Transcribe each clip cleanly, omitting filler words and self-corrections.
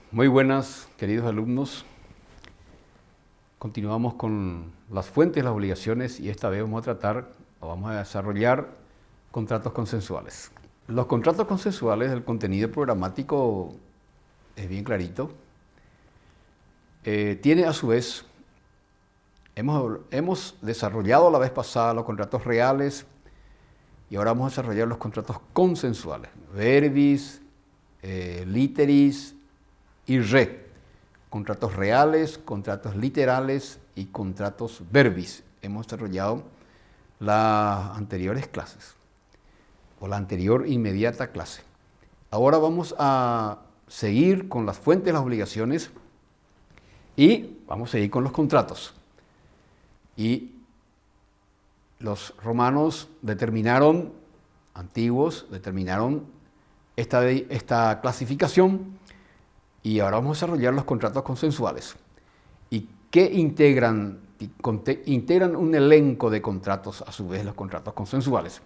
Muy buenas, queridos alumnos. Continuamos con las fuentes, las obligaciones y esta vez vamos a desarrollar contratos consensuales. Los contratos consensuales, el contenido programático es bien clarito. Tiene a su vez, hemos desarrollado la vez pasada los contratos reales y ahora vamos a desarrollar los contratos consensuales. Verbis, literis y re. Contratos reales, contratos literales y contratos verbis. Hemos desarrollado las anteriores clases o la anterior inmediata clase. Ahora vamos a seguir con las fuentes, las obligaciones y vamos a seguir con los contratos. Y los romanos antiguos determinaron esta clasificación. Y ahora vamos a desarrollar los contratos consensuales. ¿Y qué integran? Integran un elenco de contratos, a su vez, los contratos consensuales.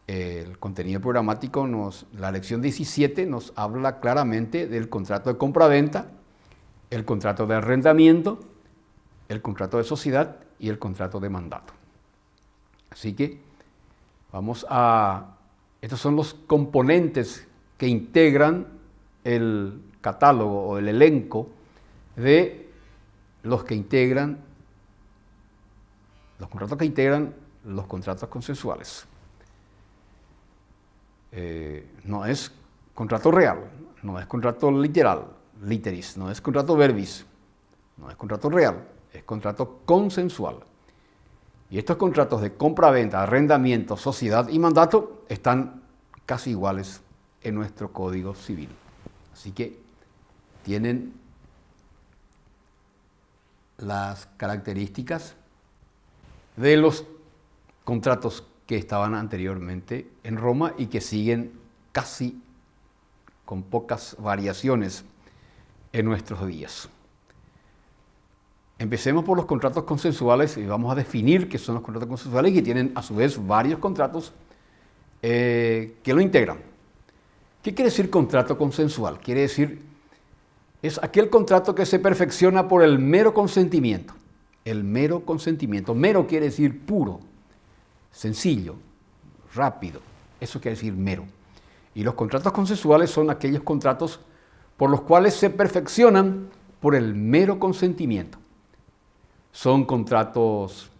El contenido programático, la lección 17 nos habla claramente del contrato de compra-venta, el contrato de arrendamiento, el contrato de sociedad y el contrato de mandato. Así que estos son los componentes que integran el catálogo o el elenco de los contratos que integran los contratos consensuales. No es contrato real, no es contrato literal, literis, no es contrato verbis, no es contrato real, es contrato consensual. Y estos contratos de compra-venta, arrendamiento, sociedad y mandato están casi iguales en nuestro Código Civil. Así que tienen las características de los contratos que estaban anteriormente en Roma y que siguen casi con pocas variaciones en nuestros días. Empecemos por los contratos consensuales y vamos a definir qué son los contratos consensuales y que tienen a su vez varios contratos que lo integran. ¿Qué quiere decir contrato consensual? Quiere decir, es aquel contrato que se perfecciona por el mero consentimiento. El mero consentimiento. Mero quiere decir puro, sencillo, rápido. Eso quiere decir mero. Y los contratos consensuales son aquellos contratos por los cuales se perfeccionan por el mero consentimiento. Son contratos,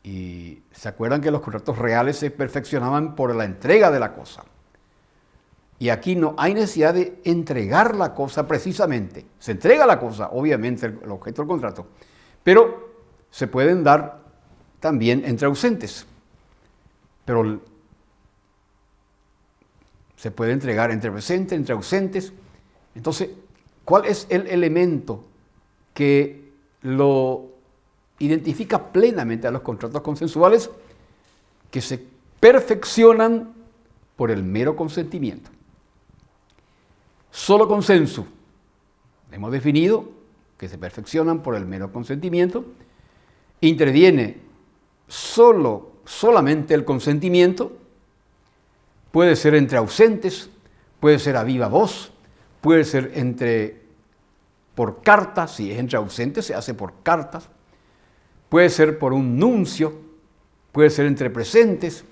y se acuerdan que los contratos reales se perfeccionaban por la entrega de la cosa. Y aquí no hay necesidad de entregar la cosa precisamente. Se entrega la cosa, obviamente, el objeto del contrato, pero se pueden dar también entre ausentes. Pero se puede entregar entre presentes, entre ausentes. Entonces, ¿cuál es el elemento que lo identifica plenamente a los contratos consensuales? Que se perfeccionan por el mero consentimiento. Solo consenso. Hemos definido que se perfeccionan por el mero consentimiento. Interviene solamente el consentimiento. Puede ser entre ausentes, puede ser a viva voz, puede ser por carta, si es entre ausentes se hace por cartas, puede ser por un nuncio, puede ser entre presentes.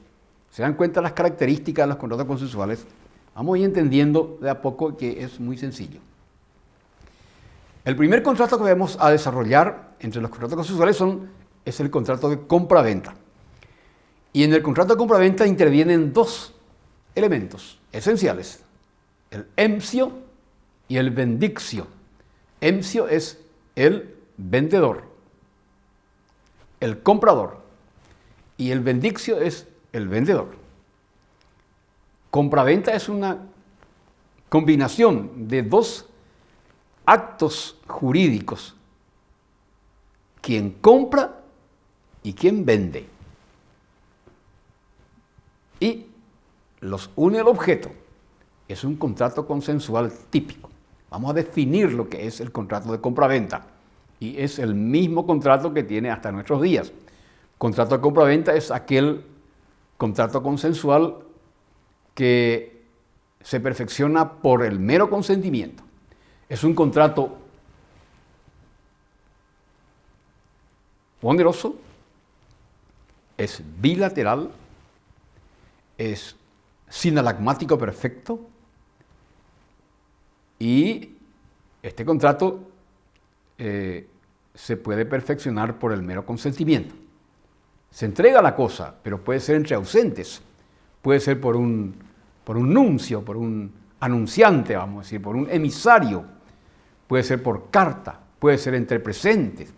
¿Se dan cuenta las características de los contratos consensuales? Vamos a ir entendiendo de a poco que es muy sencillo. El primer contrato que vamos a desarrollar entre los contratos consensuales es el contrato de compra-venta. Y en el contrato de compra-venta intervienen dos elementos esenciales: el emptio y el vendictio. Emptio es el vendedor, el comprador, y el vendictio es el vendedor. Compraventa es una combinación de dos actos jurídicos: quien compra y quien vende. Y los une el objeto. Es un contrato consensual típico. Vamos a definir lo que es el contrato de compraventa. Y es el mismo contrato que tiene hasta nuestros días. Contrato de compraventa es aquel contrato consensual que se perfecciona por el mero consentimiento. Es un contrato oneroso, es bilateral, es sinalagmático perfecto y este contrato se puede perfeccionar por el mero consentimiento. Se entrega la cosa, pero puede ser entre ausentes, puede ser por un nuncio, por un anunciante, vamos a decir, por un emisario, puede ser por carta, puede ser entre presentes.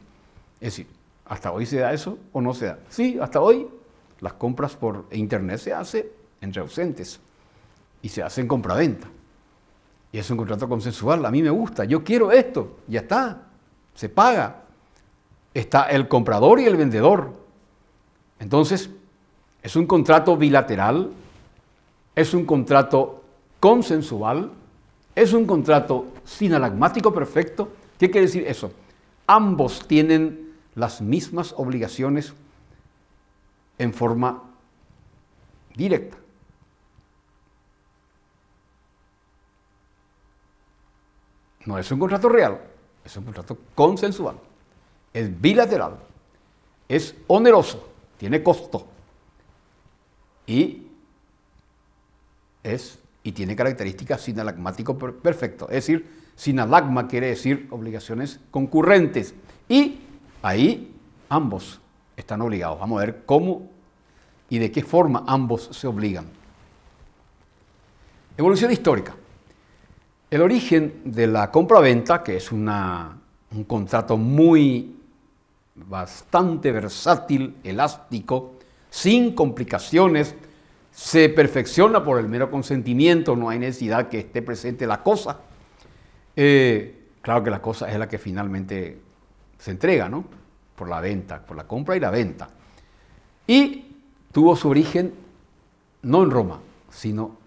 Es decir, ¿hasta hoy se da eso o no se da? Sí, hasta hoy las compras por internet se hacen entre ausentes y se hacen compraventa. Y es un contrato consensual, a mí me gusta, yo quiero esto, ya está, se paga. Está el comprador y el vendedor. Entonces, es un contrato bilateral, es un contrato consensual, es un contrato sinalagmático perfecto. ¿Qué quiere decir eso? Ambos tienen las mismas obligaciones en forma directa. No es un contrato real, es un contrato consensual, es bilateral, es oneroso, tiene costo y tiene características sinalagmático perfecto. Es decir, sinalagma quiere decir obligaciones concurrentes y ahí ambos están obligados. Vamos a ver cómo y de qué forma ambos se obligan. Evolución histórica. El origen de la compraventa, que es un contrato bastante versátil, elástico, sin complicaciones, se perfecciona por el mero consentimiento, no hay necesidad que esté presente la cosa. Claro que la cosa es la que finalmente se entrega, ¿no? Por la venta, por la compra y la venta. Y tuvo su origen no en Roma, sino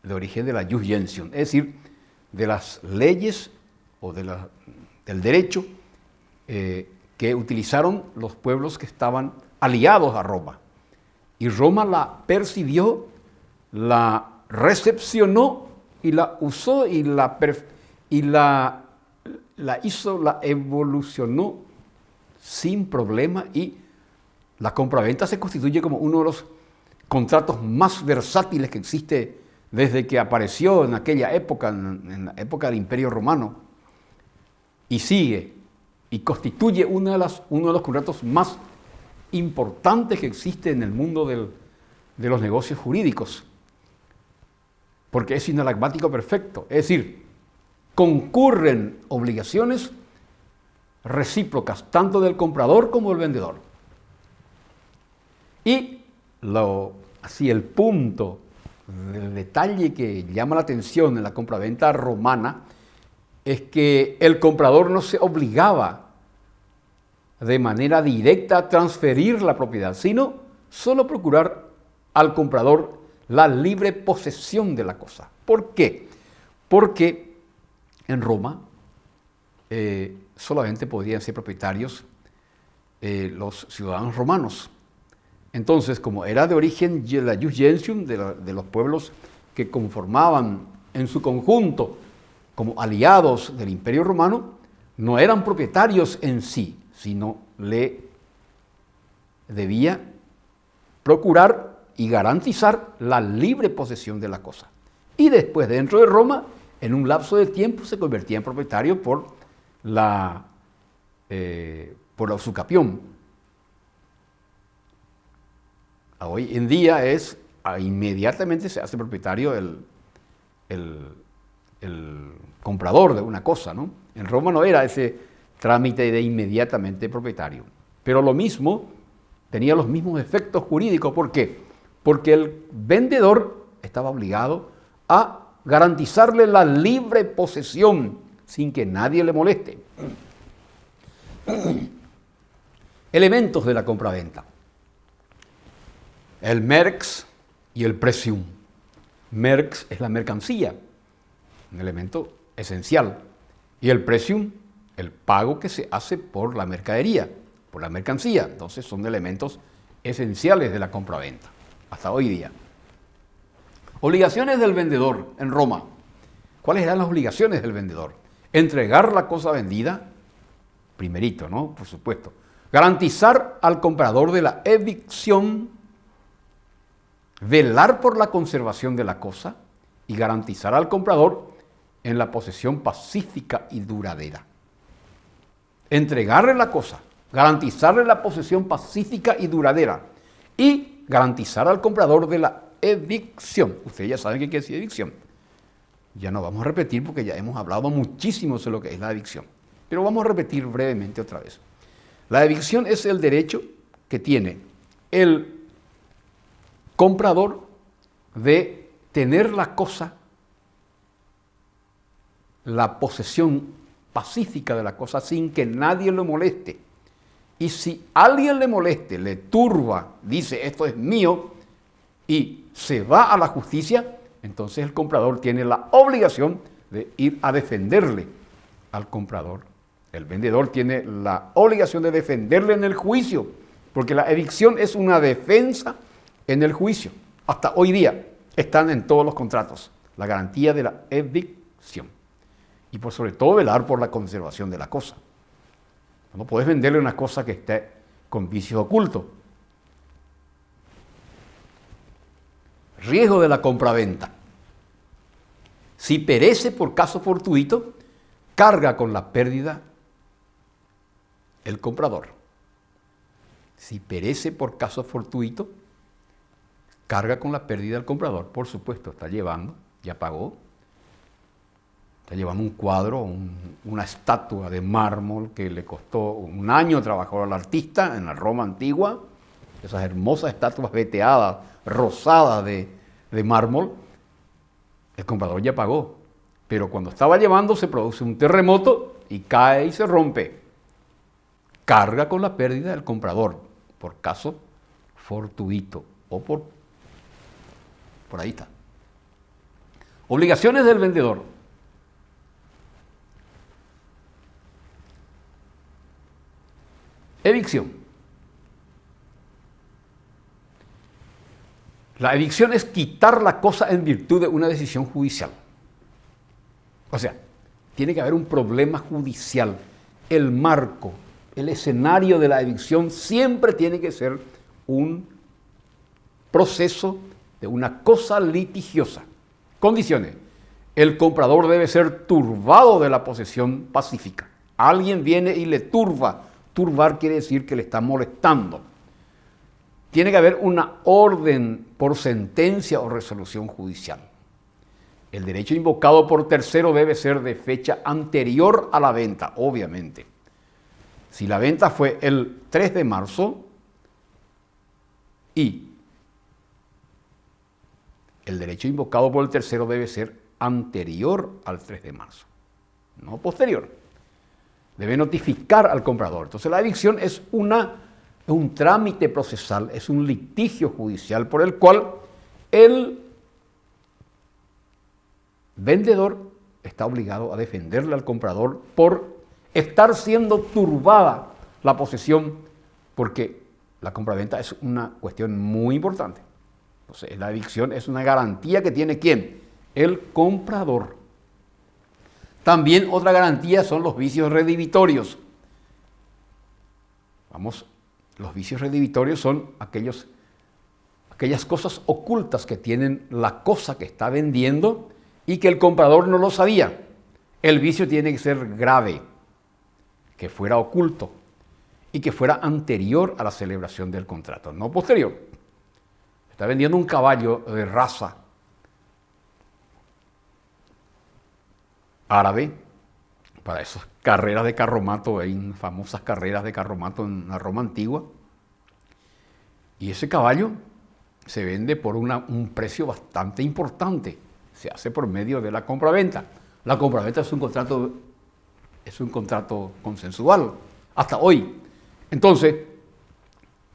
de origen de la jus gentium, es decir, de las leyes o del derecho que utilizaron los pueblos que estaban aliados a Roma. Y Roma la percibió, la recepcionó y la usó y la evolucionó sin problema, y la compraventa se constituye como uno de los contratos más versátiles que existe desde que apareció en aquella época, en la época del Imperio Romano, y sigue, y constituye uno de los contratos más importantes que existe en el mundo de los negocios jurídicos, porque es sinalagmático perfecto, es decir, concurren obligaciones recíprocas, tanto del comprador como del vendedor. Y el punto del detalle que llama la atención en la compraventa romana es que el comprador no se obligaba de manera directa a transferir la propiedad, sino solo procurar al comprador la libre posesión de la cosa. ¿Por qué? Porque en Roma solamente podían ser propietarios los ciudadanos romanos. Entonces, como era de origen de la jus gentium, de los pueblos que conformaban en su conjunto como aliados del Imperio Romano, no eran propietarios en sí, sino le debía procurar y garantizar la libre posesión de la cosa. Y después, dentro de Roma, en un lapso de tiempo, se convertía en propietario por la usucapión. Hoy en día inmediatamente se hace propietario el comprador de una cosa, ¿no? En Roma no era ese trámite de inmediatamente propietario. Pero lo mismo, tenía los mismos efectos jurídicos. ¿Por qué? Porque el vendedor estaba obligado a garantizarle la libre posesión sin que nadie le moleste. Elementos de la compraventa. El merx y el precium. Merx es la mercancía, un elemento esencial. Y el precium, el pago que se hace por la mercadería, por la mercancía. Entonces son elementos esenciales de la compraventa, hasta hoy día. Obligaciones del vendedor en Roma. ¿Cuáles eran las obligaciones del vendedor? Entregar la cosa vendida, primerito, ¿no? Por supuesto. Garantizar al comprador de la evicción, velar por la conservación de la cosa y garantizar al comprador en la posesión pacífica y duradera. Entregarle la cosa, garantizarle la posesión pacífica y duradera y garantizar al comprador de la evicción. Ustedes ya saben qué quiere decir evicción. Ya no vamos a repetir porque ya hemos hablado muchísimo sobre lo que es la evicción. Pero vamos a repetir brevemente otra vez. La evicción es el derecho que tiene el comprador de tener la cosa, la posesión pacífica de la cosa sin que nadie lo moleste. Y si alguien le moleste, le turba, dice esto es mío y se va a la justicia, entonces el comprador tiene la obligación de ir a defenderle al comprador. El vendedor tiene la obligación de defenderle en el juicio, porque la evicción es una defensa en el juicio. Hasta hoy día están en todos los contratos la garantía de la evicción. Y por sobre todo velar por la conservación de la cosa. No puedes venderle una cosa que esté con vicios ocultos. Riesgo de la compraventa. Si perece por caso fortuito, carga con la pérdida el comprador. Si perece por caso fortuito, carga con la pérdida el comprador. Por supuesto, está llevando, ya pagó. Está llevando un cuadro, una estatua de mármol que le costó un año trabajar al artista en la Roma antigua. Esas hermosas estatuas veteadas, rosadas de mármol. El comprador ya pagó. Pero cuando estaba llevando se produce un terremoto y cae y se rompe. Carga con la pérdida del comprador por caso fortuito o por ahí está. Obligaciones del vendedor. Evicción. La evicción es quitar la cosa en virtud de una decisión judicial. O sea, tiene que haber un problema judicial. El marco, el escenario de la evicción siempre tiene que ser un proceso de una cosa litigiosa. Condiciones. El comprador debe ser turbado de la posesión pacífica. Alguien viene y le turba. Turbar quiere decir que le está molestando. Tiene que haber una orden por sentencia o resolución judicial. El derecho invocado por tercero debe ser de fecha anterior a la venta, obviamente. Si la venta fue el 3 de marzo y el derecho invocado por el tercero debe ser anterior al 3 de marzo, no posterior. Debe notificar al comprador. Entonces la evicción es un trámite procesal, es un litigio judicial por el cual el vendedor está obligado a defenderle al comprador por estar siendo turbada la posesión, porque la compraventa es una cuestión muy importante. Entonces la evicción es una garantía que tiene ¿quién? El comprador. También otra garantía son los vicios redivitorios. Los vicios redivitorios son aquellas cosas ocultas que tienen la cosa que está vendiendo y que el comprador no lo sabía. El vicio tiene que ser grave, que fuera oculto y que fuera anterior a la celebración del contrato, no posterior. Está vendiendo un caballo de raza árabe para esas carreras de carromato, hay famosas carreras de carromato en la Roma antigua, y ese caballo se vende por un precio bastante importante, se hace por medio de la compraventa. La compraventa es un contrato consensual hasta hoy. Entonces,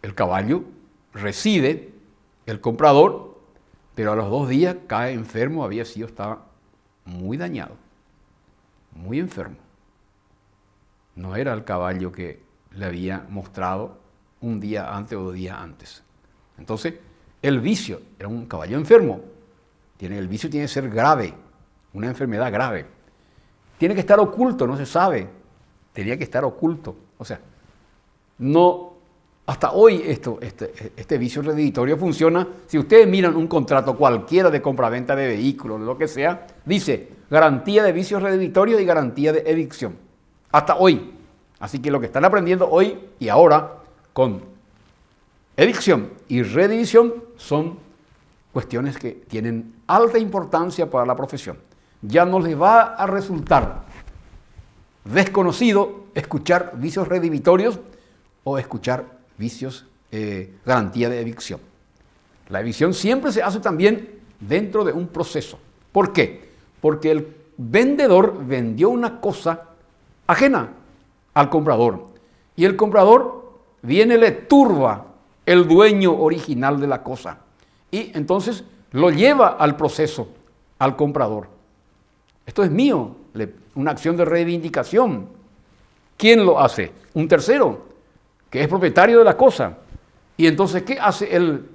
el caballo recibe el comprador, pero a los 2 días cae enfermo, estaba muy dañado, muy enfermo. No era el caballo que le había mostrado un día antes o 2 días antes. Entonces, el vicio era un caballo enfermo. El vicio tiene que ser grave, una enfermedad grave. Tiene que estar oculto, no se sabe. Tenía que estar oculto. O sea, no, hasta hoy este vicio redivitorio funciona. Si ustedes miran un contrato cualquiera de compraventa de vehículos, lo que sea, dice garantía de vicios redivitorios y garantía de evicción. Hasta hoy. Así que lo que están aprendiendo hoy y ahora con evicción y redivisión son cuestiones que tienen alta importancia para la profesión. Ya no les va a resultar desconocido escuchar vicios redivitorios o escuchar vicios garantía de evicción. La evicción siempre se hace también dentro de un proceso. ¿Por qué? Porque el vendedor vendió una cosa ajena al comprador y el comprador viene, le turba el dueño original de la cosa y entonces lo lleva al proceso, al comprador. Esto es mío, una acción de reivindicación. ¿Quién lo hace? Un tercero, que es propietario de la cosa. Y entonces, ¿qué hace el?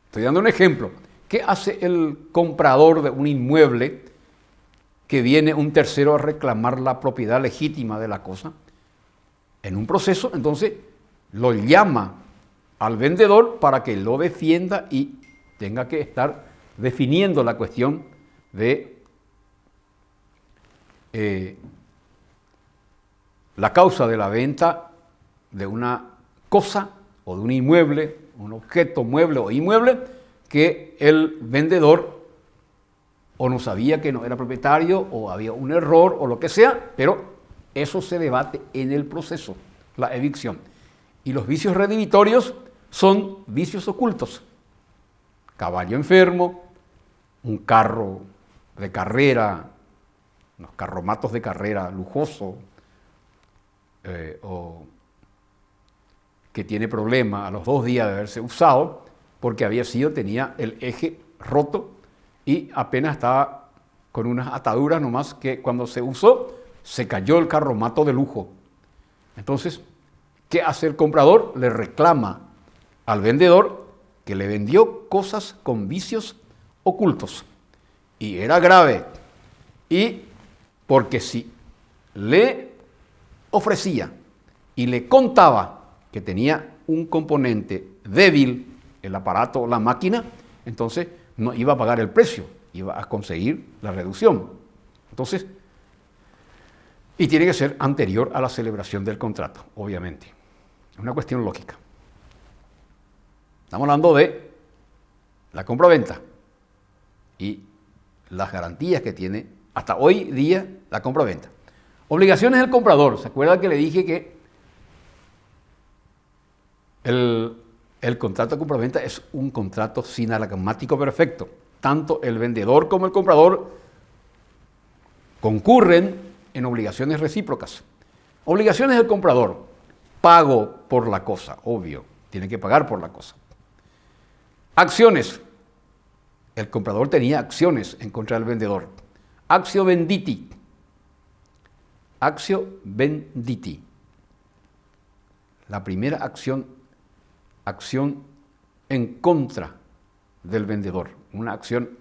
Estoy dando un ejemplo. ¿Qué hace el comprador de un inmueble que viene un tercero a reclamar la propiedad legítima de la cosa? En un proceso, entonces, lo llama al vendedor para que lo defienda y tenga que estar definiendo la cuestión de la causa de la venta de una cosa o de un inmueble, un objeto, mueble o inmueble, que el vendedor o no sabía que no era propietario o había un error o lo que sea, pero eso se debate en el proceso, la evicción. Y los vicios redivitorios son vicios ocultos. Caballo enfermo, un carro de carrera, unos carromatos de carrera lujoso, o que tiene problema a los 2 días de haberse usado porque tenía el eje roto y apenas estaba con unas ataduras nomás que cuando se usó se cayó el carromato de lujo. Entonces, ¿qué hace el comprador? Le reclama al vendedor que le vendió cosas con vicios ocultos y era grave. Y porque si le ofrecía y le contaba que tenía un componente débil, el aparato o la máquina, entonces no iba a pagar el precio, iba a conseguir la reducción. Entonces, y tiene que ser anterior a la celebración del contrato, obviamente. Es una cuestión lógica. Estamos hablando de la compra-venta y las garantías que tiene hasta hoy día la compra-venta. Obligaciones del comprador. ¿Se acuerdan que le dije que el contrato de compra-venta es un contrato sinalagmático perfecto? Tanto el vendedor como el comprador concurren en obligaciones recíprocas. Obligaciones del comprador. Pago por la cosa, obvio. Tiene que pagar por la cosa. Acciones. El comprador tenía acciones en contra del vendedor. Actio venditi. Actio venditi. La primera acción en contra del vendedor. Una acción,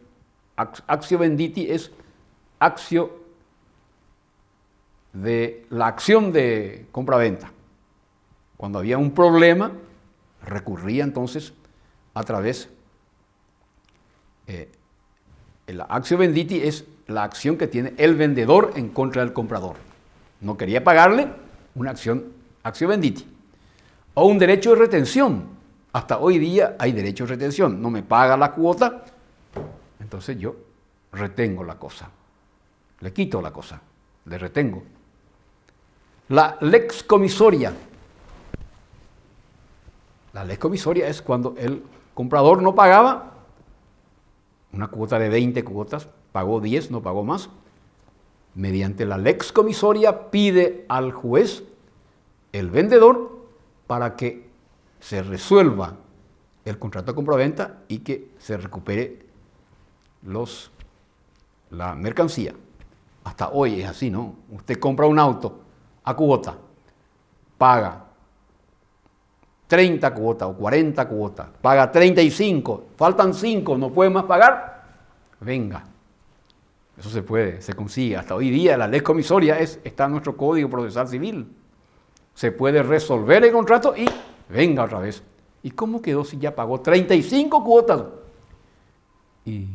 actio venditi es la acción de compra-venta. Cuando había un problema, recurría entonces a través, la actio venditi es la acción que tiene el vendedor en contra del comprador. No quería pagarle, una acción, actio venditi. O un derecho de retención. Hasta hoy día hay derecho de retención. No me paga la cuota, entonces yo retengo la cosa. Le quito la cosa, le retengo. La lex comisoria. La lex comisoria es cuando el comprador no pagaba una cuota de 20 cuotas, pagó 10, no pagó más. Mediante la lex comisoria pide al juez el vendedor para que se resuelva el contrato de compraventa y que se recupere la mercancía. Hasta hoy es así, ¿no? Usted compra un auto a cuota, paga 30 cuotas o 40 cuotas, paga 35, faltan 5, no puede más pagar, venga. Eso se puede, se consigue. Hasta hoy día la ley comisoria está en nuestro Código Procesal Civil. Se puede resolver el contrato y venga otra vez. ¿Y cómo quedó si ya pagó 35 cuotas? Y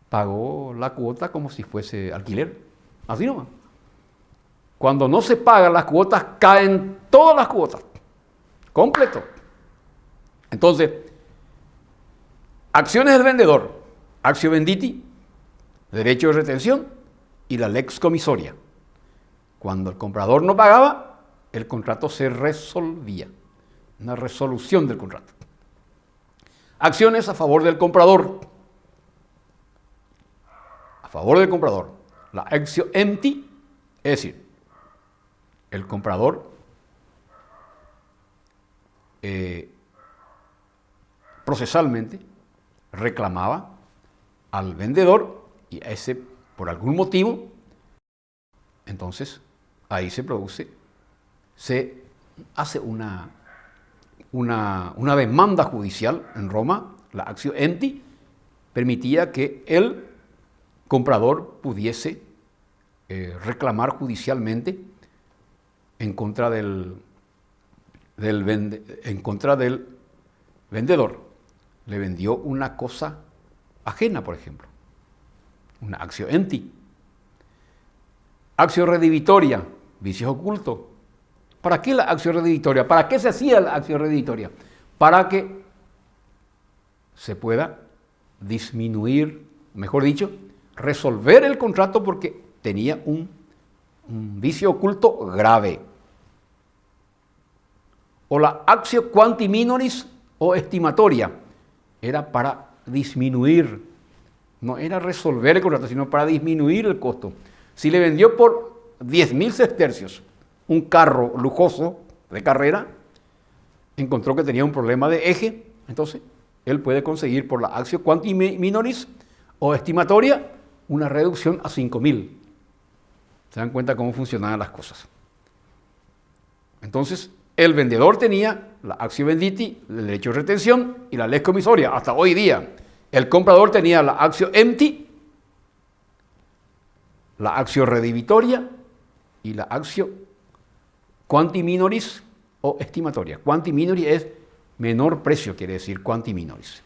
pagó la cuota como si fuese alquiler. Así nomás. Cuando no se pagan las cuotas, caen todas las cuotas. Completo. Entonces, acciones del vendedor, actio venditi, derecho de retención y la lex comisoria. Cuando el comprador no pagaba, el contrato se resolvía. Una resolución del contrato. Acciones a favor del comprador. A favor del comprador. La actio empti, es decir, el comprador procesalmente reclamaba al vendedor y a ese, por algún motivo, entonces ahí se hace una demanda judicial en Roma. La actio empti permitía que el comprador pudiese reclamar judicialmente en contra del vendedor. Le vendió una cosa ajena, por ejemplo. Una actio empti. Actio redivitoria, vicios ocultos. ¿Para qué la actio redivitoria? ¿Para qué se hacía la actio redivitoria? Para que se pueda disminuir, mejor dicho, resolver el contrato porque tenía un vicio oculto grave. O la actio quanti minoris o estimatoria, era para disminuir, no era resolver el contrato, sino para disminuir el costo. Si le vendió por 10.000 sestercios un carro lujoso de carrera, encontró que tenía un problema de eje, entonces él puede conseguir por la actio quanti minoris o estimatoria una reducción a 5.000. ¿Se dan cuenta cómo funcionaban las cosas? Entonces, el vendedor tenía la actio venditi, el derecho de retención y la lex comisoria, hasta hoy día. El comprador tenía la actio empti, la actio redivitoria y la actio quanti minoris o estimatoria. Quanti minoris es menor precio, quiere decir quanti minoris.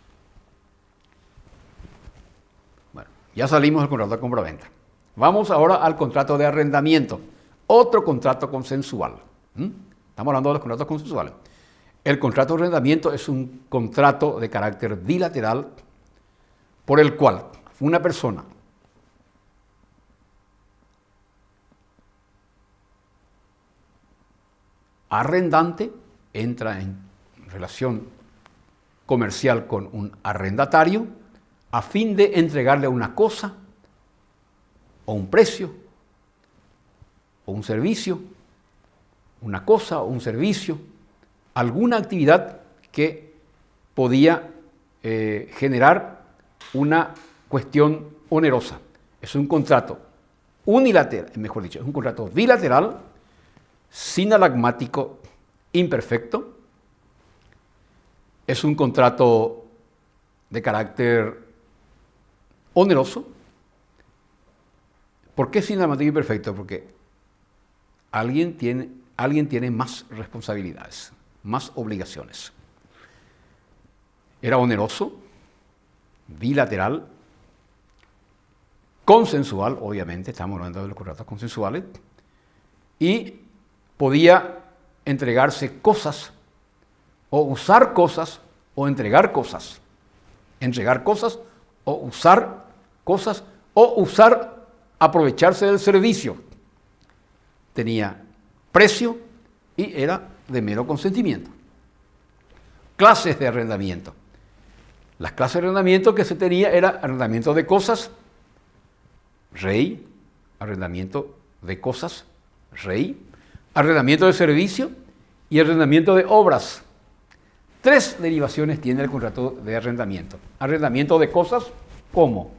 Bueno, ya salimos del contrato de compraventa. Vamos ahora al contrato de arrendamiento, otro contrato consensual. Estamos hablando de los contratos consensuales. El contrato de arrendamiento es un contrato de carácter bilateral por el cual una persona arrendante entra en relación comercial con un arrendatario a fin de entregarle una cosa o un precio o un servicio, una cosa o un servicio, alguna actividad que podía generar una cuestión onerosa. Es un contrato unilateral, mejor dicho, es un contrato bilateral, sinalagmático, imperfecto. Es un contrato de carácter oneroso. ¿Por qué sinalagmático imperfecto? Porque alguien tiene más responsabilidades, más obligaciones. Era oneroso, bilateral, consensual, obviamente, estamos hablando de los contratos consensuales, y podía entregarse cosas, o usar cosas, o entregar cosas. Entregar cosas, o usar cosas, o usar, aprovecharse del servicio. Tenía precio y era de mero consentimiento. Clases de arrendamiento. Las clases de arrendamiento que se tenía era arrendamiento de cosas, rey, arrendamiento de cosas, rey, arrendamiento de servicio y arrendamiento de obras. 3 derivaciones tiene el contrato de arrendamiento. Arrendamiento de cosas como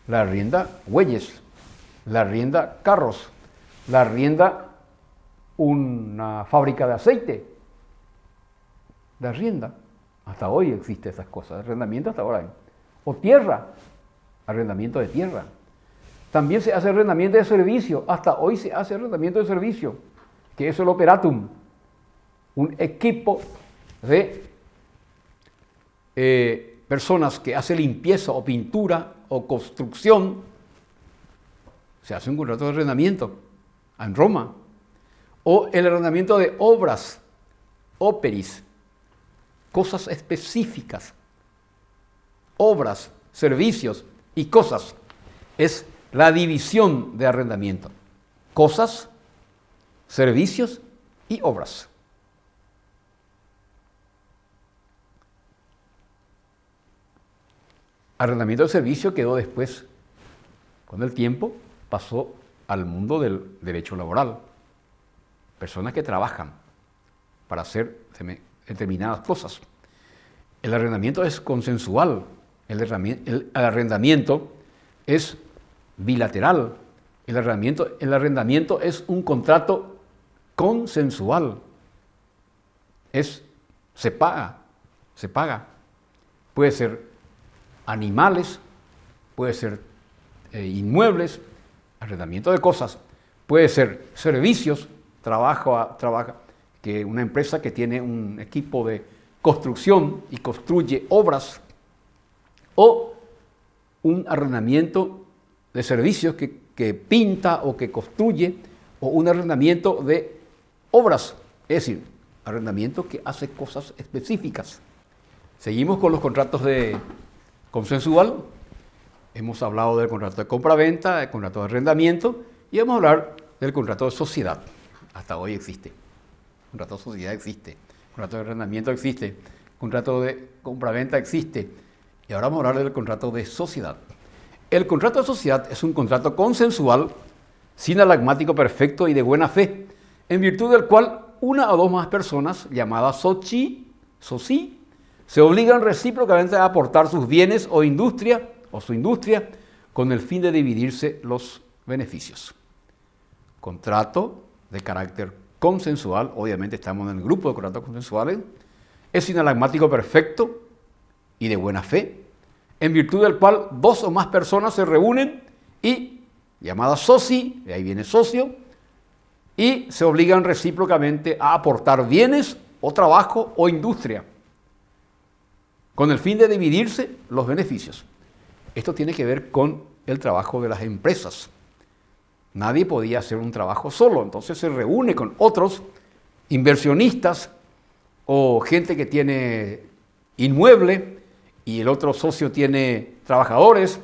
la arrienda bueyes, la arrienda carros, la arrienda una fábrica de aceite, de arrienda. Hasta hoy existen esas cosas, de arrendamiento hasta ahora hay. O tierra, arrendamiento de tierra. También se hace arrendamiento de servicio. Hasta hoy se hace arrendamiento de servicio, que es el operatum, un equipo de personas que hacen limpieza o pintura o construcción. Se hace un contrato de arrendamiento en Roma. O el arrendamiento de obras, operis, cosas específicas, obras, servicios y cosas. Es la división de arrendamiento. Cosas, servicios y obras. Arrendamiento de servicio quedó después, con el tiempo, pasó al mundo del derecho laboral. Personas que trabajan para hacer determinadas cosas. El arrendamiento es consensual. El arrendamiento es bilateral. El arrendamiento es un contrato consensual. Se paga. Puede ser animales, puede ser inmuebles, arrendamiento de cosas, puede ser servicios, trabaja, que una empresa que tiene un equipo de construcción y construye obras, o un arrendamiento de servicios que pinta o que construye, o un arrendamiento de obras, es decir, arrendamiento que hace cosas específicas. Seguimos con los contratos de consensual. Hemos hablado del contrato de compra-venta, del contrato de arrendamiento, y vamos a hablar del contrato de sociedad. Hasta hoy existe. El contrato de sociedad existe. El contrato de arrendamiento existe. El contrato de compra-venta existe. Y ahora vamos a hablar del contrato de sociedad. El contrato de sociedad es un contrato consensual, sinalagmático perfecto y de buena fe, en virtud del cual una o dos más personas, llamadas soci, se obligan recíprocamente a aportar sus bienes o su industria con el fin de dividirse los beneficios. Contrato de carácter consensual, obviamente estamos en el grupo de contratos consensuales, es sinalagmático perfecto y de buena fe, en virtud del cual dos o más personas se reúnen y, llamadas soci, de ahí viene socio, y se obligan recíprocamente a aportar bienes o trabajo o industria, con el fin de dividirse los beneficios. Esto tiene que ver con el trabajo de las empresas. Nadie podía hacer un trabajo solo, entonces se reúne con otros inversionistas o gente que tiene inmueble y el otro socio tiene trabajadores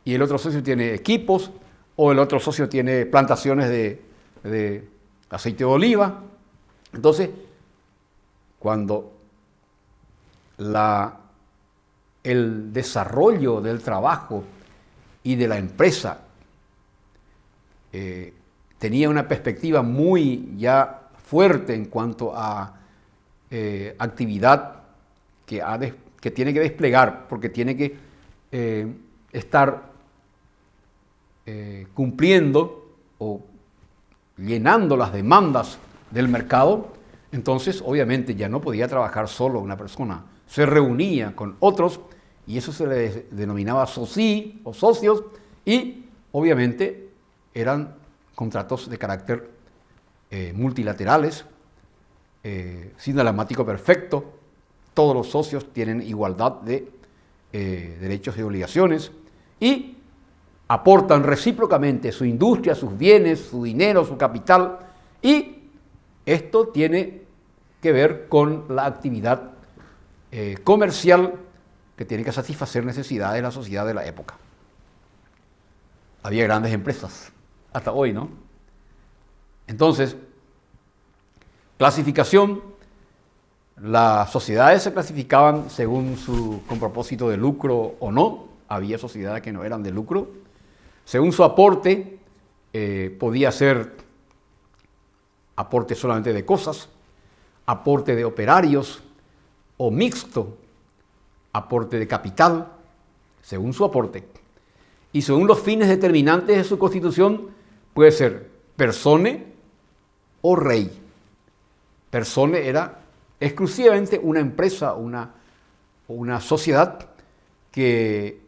y el otro socio tiene equipos o el otro socio tiene plantaciones de aceite de oliva. Entonces, cuando el desarrollo del trabajo y de la empresa tenía una perspectiva muy ya fuerte en cuanto a actividad que tiene que desplegar, porque tiene que estar cumpliendo o llenando las demandas del mercado. Entonces, obviamente, ya no podía trabajar solo una persona, se reunía con otros y eso se le denominaba soci o socios, y obviamente eran contratos de carácter multilaterales, sinalagmático perfecto. Todos los socios tienen igualdad de derechos y obligaciones y aportan recíprocamente su industria, sus bienes, su dinero, su capital, y esto tiene que ver con la actividad comercial que tiene que satisfacer necesidades de la sociedad de la época. Había grandes empresas, hasta hoy, ¿no? Entonces, clasificación. Las sociedades se clasificaban con propósito de lucro o no. Había sociedades que no eran de lucro. Según su aporte, podía ser aporte solamente de cosas, aporte de operarios o mixto, aporte de capital, según su aporte. Y según los fines determinantes de su constitución, puede ser persone o rey. Persone era exclusivamente una empresa, una sociedad que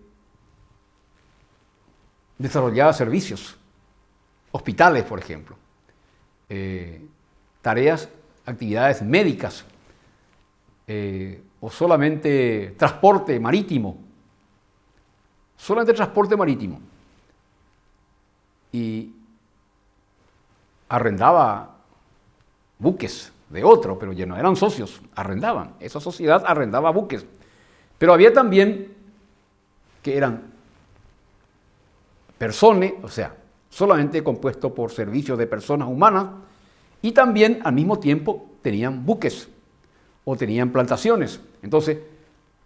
desarrollaba servicios, hospitales, por ejemplo, tareas, actividades médicas, o solamente transporte marítimo, y arrendaba buques de otro, pero ya no eran socios, arrendaban, esa sociedad arrendaba buques, pero había también que eran personas, o sea, solamente compuesto por servicios de personas humanas, y también al mismo tiempo tenían buques o tenían plantaciones. Entonces,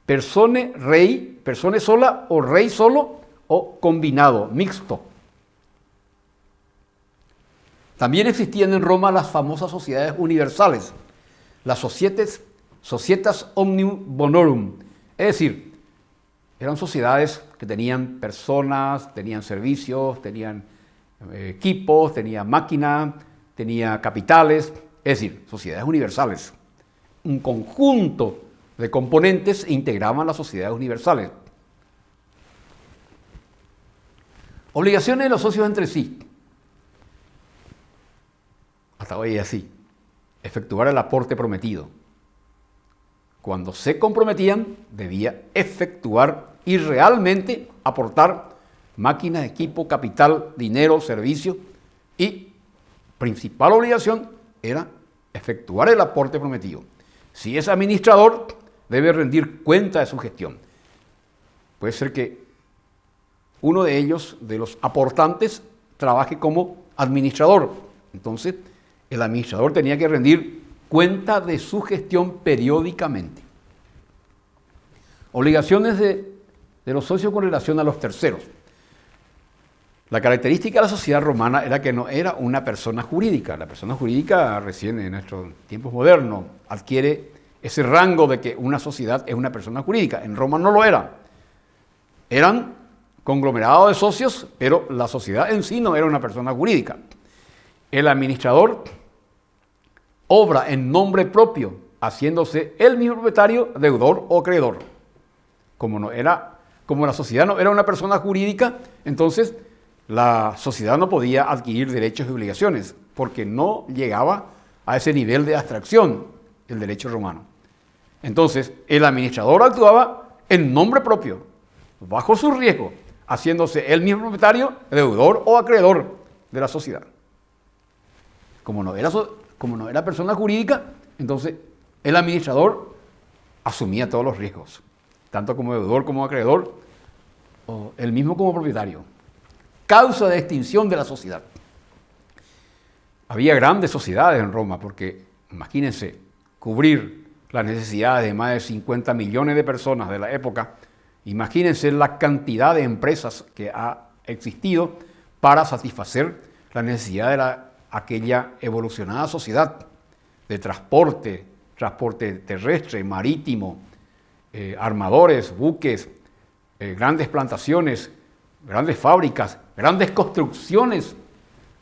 persone sola o rey solo o combinado, mixto. También existían en Roma las famosas sociedades universales, las societas omnium bonorum, es decir, eran sociedades que tenían personas, tenían servicios, tenían equipos, tenían máquinas, tenían capitales, es decir, sociedades universales. Un conjunto de componentes integraban las sociedades universales. Obligaciones de los socios entre sí. Hasta hoy es así. Efectuar el aporte prometido. Cuando se comprometían, debía efectuar y realmente aportar máquinas, equipo, capital, dinero, servicio, y principal obligación era efectuar el aporte prometido. Si es administrador, debe rendir cuenta de su gestión. Puede ser que uno de ellos, de los aportantes, trabaje como administrador. Entonces, el administrador tenía que rendir cuenta de su gestión periódicamente. Obligaciones de los socios con relación a los terceros. La característica de la sociedad romana era que no era una persona jurídica. La persona jurídica recién en nuestros tiempos modernos adquiere ese rango de que una sociedad es una persona jurídica. En Roma no lo era. Eran conglomerados de socios, pero la sociedad en sí no era una persona jurídica. El administrador obra en nombre propio, haciéndose él mismo propietario, deudor o acreedor. Como la sociedad no era una persona jurídica, entonces la sociedad no podía adquirir derechos y obligaciones, porque no llegaba a ese nivel de abstracción el derecho romano. Entonces, el administrador actuaba en nombre propio, bajo su riesgo, haciéndose él mismo propietario, deudor o acreedor de la sociedad. Como no era persona jurídica, entonces el administrador asumía todos los riesgos, tanto como deudor como acreedor, o él mismo como propietario. Causa de extinción de la sociedad. Había grandes sociedades en Roma, porque imagínense, cubrir las necesidades de más de 50 millones de personas de la época. Imagínense la cantidad de empresas que ha existido para satisfacer la necesidad de aquella evolucionada sociedad de transporte terrestre, marítimo, armadores, buques, grandes plantaciones, grandes fábricas, grandes construcciones.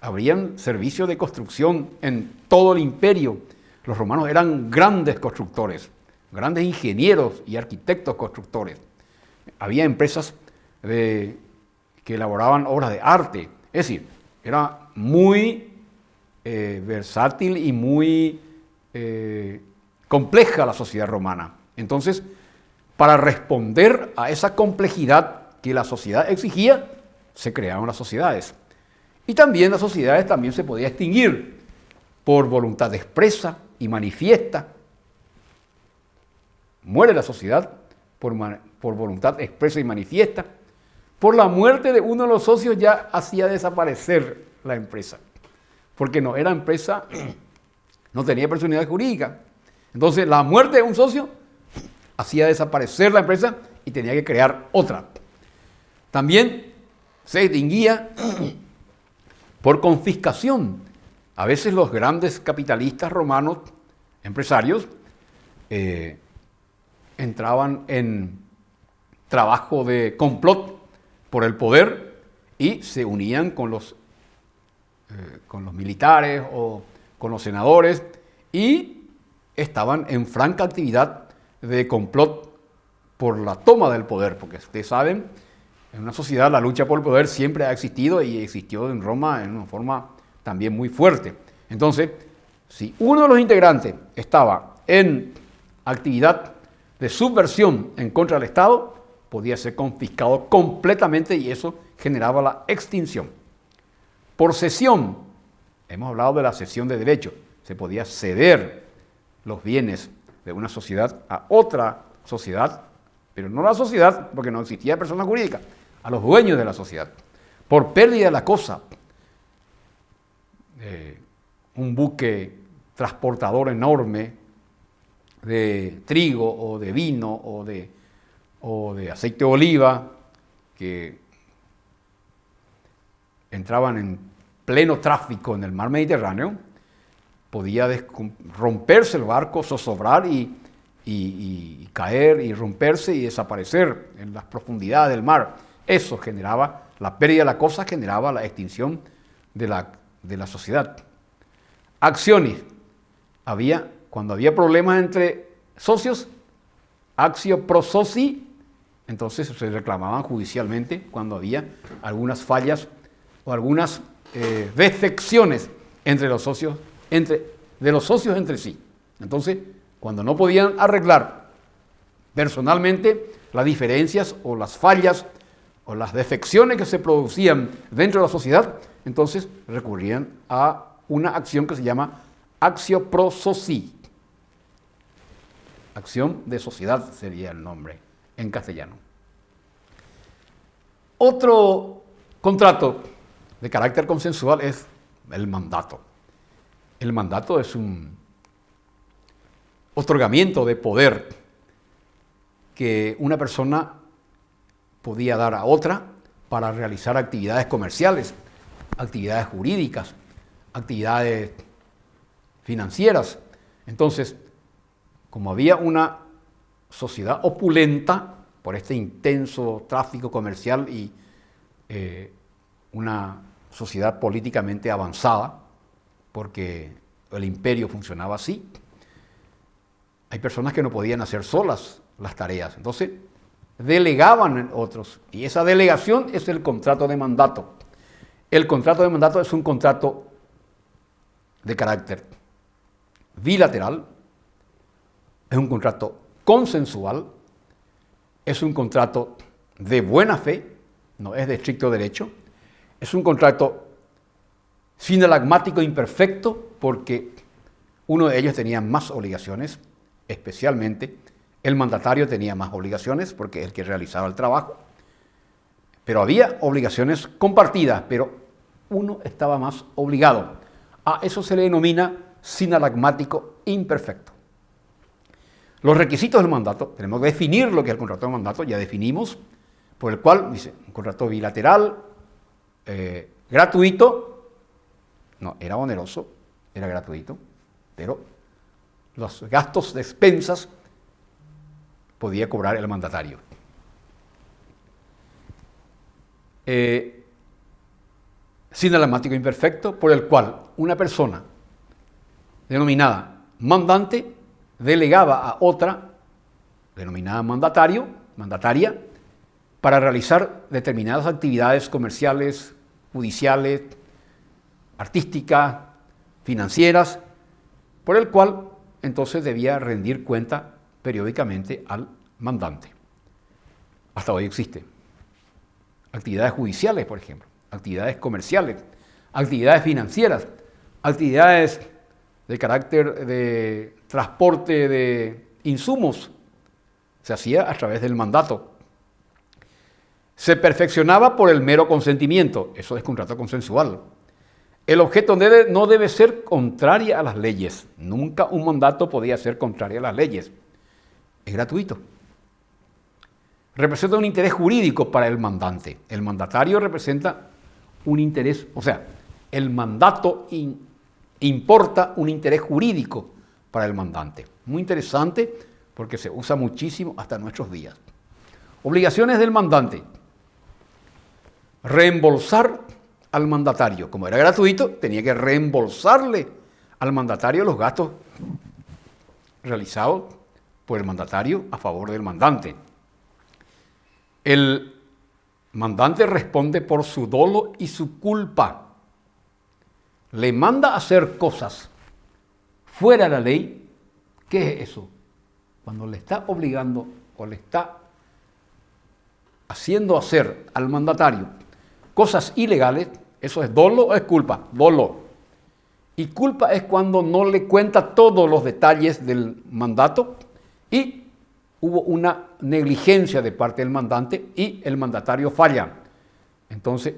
Habrían servicios de construcción en todo el imperio. Los romanos eran grandes constructores, grandes ingenieros y arquitectos constructores. Había empresas que elaboraban obras de arte. Es decir, era muy versátil y muy compleja la sociedad romana. Entonces, para responder a esa complejidad que la sociedad exigía, se crearon las sociedades. Y también las sociedades también se podía extinguir por voluntad expresa y manifiesta. Muere la sociedad por voluntad expresa y manifiesta. Por la muerte de uno de los socios ya hacía desaparecer la empresa, porque no era empresa, no tenía personalidad jurídica. Entonces la muerte de un socio hacía desaparecer la empresa y tenía que crear otra. También se extinguía por confiscación. A veces los grandes capitalistas romanos, empresarios, entraban en trabajo de complot por el poder y se unían con los militares o con los senadores y estaban en franca actividad de complot por la toma del poder, porque ustedes saben, En una sociedad la lucha por el poder siempre ha existido y existió en Roma en una forma también muy fuerte. Entonces, si uno de los integrantes estaba en actividad de subversión en contra del Estado, podía ser confiscado completamente y eso generaba la extinción. Por cesión, hemos hablado de la cesión de derechos, se podía ceder los bienes de una sociedad a otra sociedad, pero no la sociedad, porque no existía persona jurídica, a los dueños de la sociedad. Por pérdida de la cosa, un buque transportador enorme de trigo o de vino o de aceite de oliva que entraban en pleno tráfico en el mar Mediterráneo, podía romperse el barco, zozobrar y caer y romperse y desaparecer en las profundidades del mar. Eso generaba, la pérdida de la cosa generaba la extinción de la sociedad. Acciones. Cuando había problemas entre socios, actio pro soci, entonces se reclamaban judicialmente cuando había algunas fallas o algunas defecciones entre los socios, de los socios entre sí. Entonces, cuando no podían arreglar personalmente las diferencias o las fallas o las defecciones que se producían dentro de la sociedad, entonces recurrían a una acción que se llama actio pro soci. Acción de sociedad sería el nombre en castellano. Otro contrato de carácter consensual es el mandato. El mandato es un otorgamiento de poder que una persona podía dar a otra para realizar actividades comerciales, actividades jurídicas, actividades financieras. Entonces, como había una sociedad opulenta por este intenso tráfico comercial y una sociedad políticamente avanzada, porque el imperio funcionaba así, hay personas que no podían hacer solas las tareas, entonces delegaban en otros, y esa delegación es el contrato de mandato. El contrato de mandato es un contrato de carácter bilateral, es un contrato consensual, es un contrato de buena fe, no es de estricto derecho, es un contrato sinalagmático imperfecto porque uno de ellos tenía más obligaciones, especialmente el mandatario tenía más obligaciones porque es el que realizaba el trabajo, pero había obligaciones compartidas, pero uno estaba más obligado. A eso se le denomina sinalagmático imperfecto. Los requisitos del mandato, tenemos que definir lo que es el contrato de mandato, ya definimos, por el cual dice un contrato bilateral, gratuito, no, era oneroso, era gratuito, pero los gastos de expensas podía cobrar el mandatario. Sinalagmático imperfecto, por el cual una persona denominada mandante delegaba a otra, denominada mandataria, para realizar determinadas actividades comerciales, judiciales, artísticas, financieras, por el cual entonces debía rendir cuenta periódicamente al mandante. Hasta hoy existe. Actividades judiciales, por ejemplo, actividades comerciales, actividades financieras, actividades de carácter de transporte de insumos, se hacía a través del mandato. Se perfeccionaba por el mero consentimiento, eso es contrato consensual. El objeto no debe ser contraria a las leyes, nunca un mandato podía ser contrario a las leyes. Es gratuito. Representa un interés jurídico para el mandante. El mandatario representa un interés, o sea, el mandato importa un interés jurídico para el mandante. Muy interesante porque se usa muchísimo hasta nuestros días. Obligaciones del mandante. Reembolsar al mandatario. Como era gratuito, tenía que reembolsarle al mandatario los gastos realizados por el mandatario a favor del mandante. El mandante responde por su dolo y su culpa. Le manda a hacer cosas fuera de la ley. ¿Qué es eso? Cuando le está obligando o le está haciendo hacer al mandatario cosas ilegales, ¿eso es dolo o es culpa? Dolo. Y culpa es cuando no le cuenta todos los detalles del mandato y hubo una negligencia de parte del mandante y el mandatario falla. Entonces,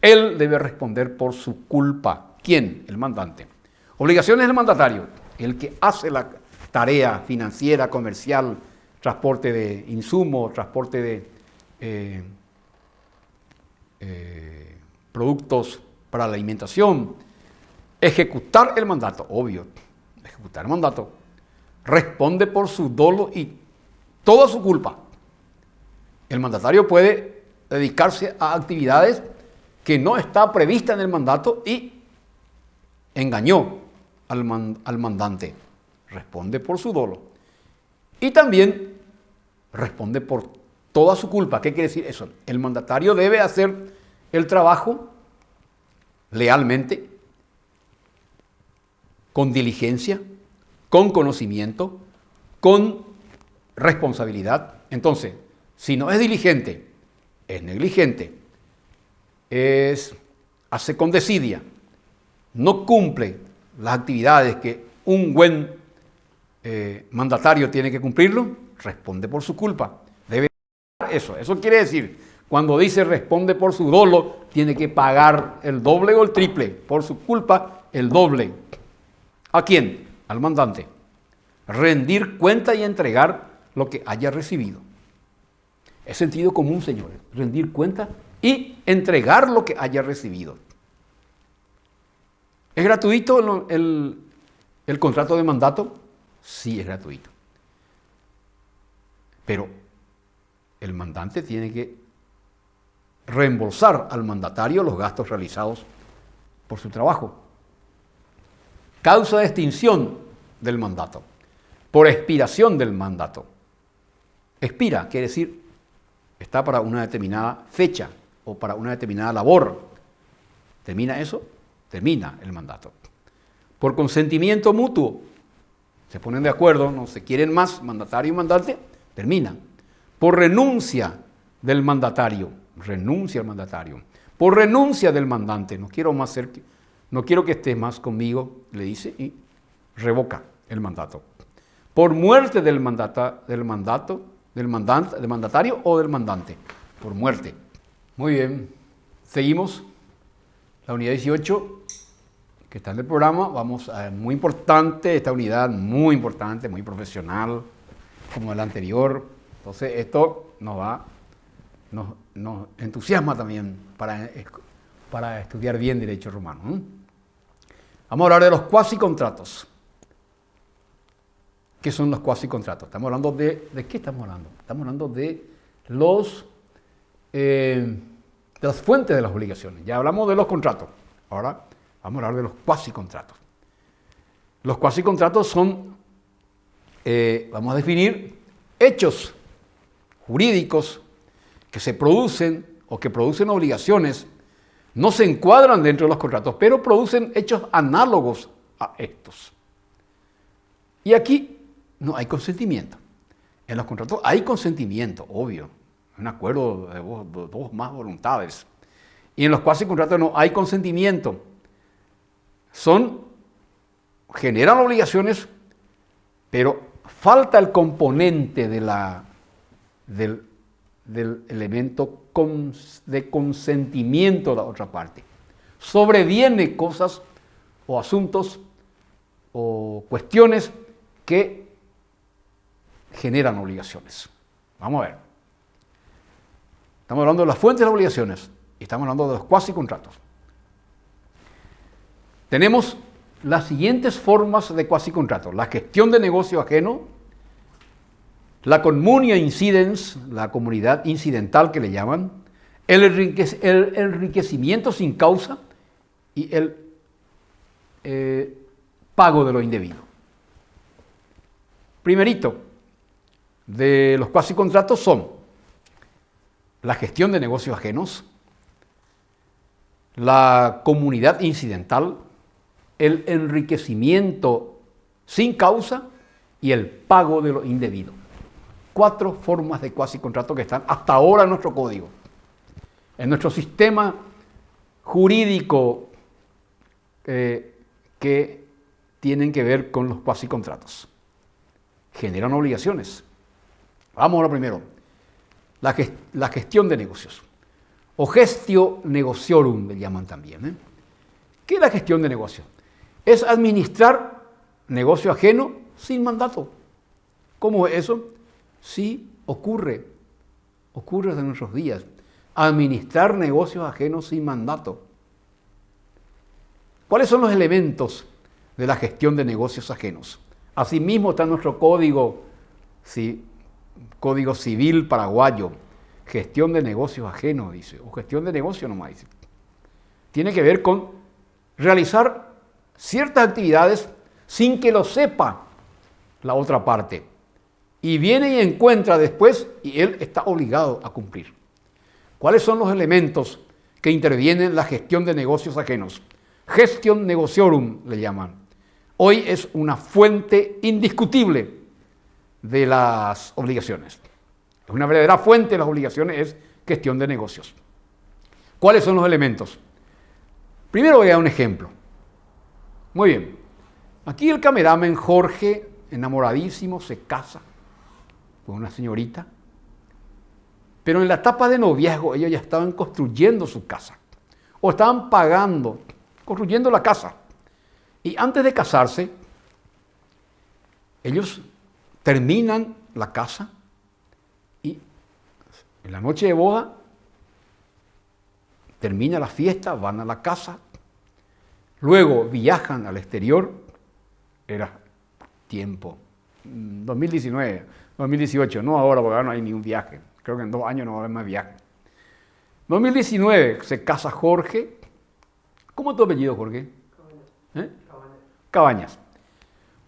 él debe responder por su culpa. ¿Quién? El mandante. Obligaciones del mandatario, el que hace la tarea financiera, comercial, transporte de insumos, transporte de productos para la alimentación, ejecutar el mandato, obvio, ejecutar el mandato, responde por su dolo y toda su culpa. El mandatario puede dedicarse a actividades que no está prevista en el mandato y engañó al mandante. Responde por su dolo. Y también responde por toda su culpa. ¿Qué quiere decir eso? El mandatario debe hacer el trabajo lealmente, con diligencia, con conocimiento, con responsabilidad. Entonces, si no es diligente, es negligente, hace con desidia, no cumple las actividades que un buen mandatario tiene que cumplirlo, responde por su culpa. Debe pagar eso. Eso quiere decir, cuando dice responde por su dolo, tiene que pagar el doble o el triple. Por su culpa, el doble. ¿A quién? Al mandante. Rendir cuenta y entregar lo que haya recibido. Es sentido común, señores. Rendir cuenta y entregar lo que haya recibido. ¿Es gratuito el contrato de mandato? Sí, es gratuito. Pero el mandante tiene que reembolsar al mandatario los gastos realizados por su trabajo. Causa de extinción del mandato, por expiración del mandato. Expira, quiere decir, está para una determinada fecha o para una determinada labor. ¿Termina eso? Termina el mandato. Por consentimiento mutuo, se ponen de acuerdo, no se quieren más, mandatario y mandante, termina. Por renuncia del mandatario, renuncia al mandatario. Por renuncia del mandante, no quiero que estés más conmigo, le dice, y revoca el mandato. Por muerte del mandatario o del mandante, por muerte. Muy bien, seguimos. La unidad 18, que está en el programa, vamos a muy importante, esta unidad muy importante, muy profesional, como la anterior. Entonces esto nos entusiasma también para estudiar bien derecho romano. Vamos a hablar de los cuasicontratos. ¿Qué son los cuasicontratos? Estamos hablando ¿de qué estamos hablando? Estamos hablando de las fuentes de las obligaciones. Ya hablamos de los contratos. Ahora vamos a hablar de los cuasicontratos. Los cuasicontratos son, vamos a definir, hechos jurídicos que se producen o que producen obligaciones, no se encuadran dentro de los contratos, pero producen hechos análogos a estos. Y aquí no hay consentimiento. En los contratos hay consentimiento, obvio, un acuerdo de dos más voluntades. Y en los cuasicontratos no hay consentimiento. Generan obligaciones, pero falta el componente del elemento de consentimiento de la otra parte. Sobreviene cosas o asuntos o cuestiones que generan obligaciones. Vamos a ver. Estamos hablando de las fuentes de las obligaciones y estamos hablando de los cuasicontratos. Tenemos las siguientes formas de cuasicontrato: la gestión de negocio ajeno, la communia incidens, la comunidad incidental que le llaman, el enriquecimiento sin causa y el pago de lo indebido. Primerito de los cuasicontratos son la gestión de negocios ajenos, la comunidad incidental, el enriquecimiento sin causa y el pago de lo indebido. 4 formas de cuasi contrato que están hasta ahora en nuestro código. En nuestro sistema jurídico que tienen que ver con los cuasi contratos. Generan obligaciones. Vamos a lo primero. La gestión de negocios. O gestio negociorum, le llaman también. ¿Qué es la gestión de negocios? Es administrar negocio ajeno sin mandato. ¿Cómo es eso? Sí, ocurre en nuestros días. Administrar negocios ajenos sin mandato. ¿Cuáles son los elementos de la gestión de negocios ajenos? Asimismo está en nuestro código civil paraguayo. Gestión de negocios ajenos, dice, o gestión de negocio nomás, dice. Tiene que ver con realizar ciertas actividades sin que lo sepa la otra parte. Y viene y encuentra después y él está obligado a cumplir. ¿Cuáles son los elementos que intervienen en la gestión de negocios ajenos? Gestión negociorum le llaman. Hoy es una fuente indiscutible de las obligaciones. Una verdadera fuente de las obligaciones es gestión de negocios. ¿Cuáles son los elementos? Primero voy a dar un ejemplo. Muy bien. Aquí el cameramen Jorge, enamoradísimo, se casa con una señorita. Pero en la etapa de noviazgo ellos ya estaban construyendo su casa. O estaban construyendo la casa. Y antes de casarse, ellos terminan la casa. Y en la noche de boda, termina la fiesta, van a la casa, luego viajan al exterior, era tiempo, 2019, 2018, no ahora porque ahora no hay ni un viaje, creo que en 2 años no va a haber más viaje. 2019 se casa Jorge, ¿cómo es tu apellido, Jorge? Cabañas.